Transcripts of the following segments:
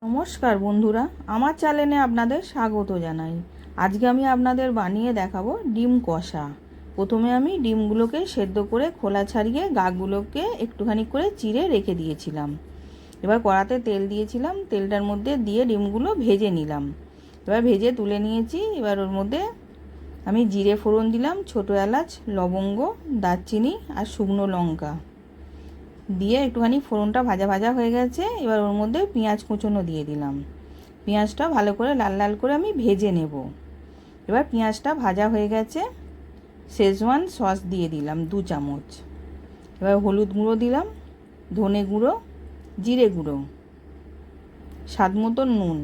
নমস্কার বন্ধুরা, আমার চ্যানেলে আপনাদের স্বাগত জানাই। আজকে আমি আপনাদের বানিয়ে দেখাবো ডিম কষা। প্রথমে আমি ডিমগুলোকে সেদ্ধ করে খোলা ছাড়িয়ে গাগুলোকে একটুখানি করে চিড়ে রেখে দিয়েছিলাম। এবার কড়াতে তেল দিয়েছিলাম, তেলটার মধ্যে দিয়ে ডিমগুলো ভেজে নিলাম। এবার ভেজে তুলে নিয়েছি। এবার ওর মধ্যে আমি জিরে ফোড়ন দিলাম, ছোটো এলাচ, লবঙ্গ, দারচিনি আর শুকনো লঙ্কা দিয়ে একটুখানি ফোড়নটা ভাজা ভাজা হয়ে গেছে। এবার ওর মধ্যে পেঁয়াজ কুচোনো দিয়ে দিলাম। পেঁয়াজটা ভালো করে লাল লাল করে আমি ভেজে নেব। এবার পেঁয়াজটা ভাজা হয়ে গেছে, শেজওয়ান সস দিয়ে দিলাম 2 চামচ। এবার হলুদ গুঁড়ো দিলাম, ধনে গুঁড়ো, জিরে গুঁড়ো, স্বাদ মতো নুন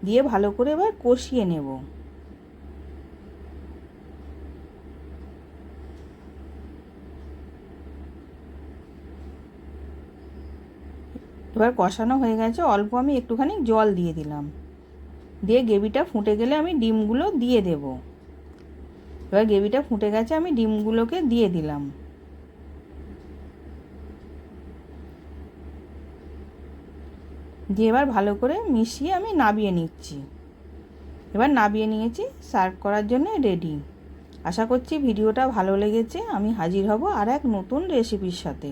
দিয়ে ভালো করে এবার কষিয়ে নেব। এবার কষানো হয়ে গেছে, অল্প আমি একটুখানি জল দিয়ে দিলাম। দিয়ে গ্রেভিটা ফুটে গেলে আমি ডিমগুলো দিয়ে দেব। এবার গ্রেভিটা ফুটে গেছে, আমি ডিমগুলোকে দিয়ে দিলাম। দিয়ে এবার ভালো করে মিশিয়ে আমি নাবিয়ে নিচ্ছি। এবার নাবিয়ে নিয়েছি, সার্ভ করার জন্য রেডি। আশা করছি ভিডিওটা ভালো লেগেছে। আমি হাজির হব আর এক নতুন রেসিপির সাথে।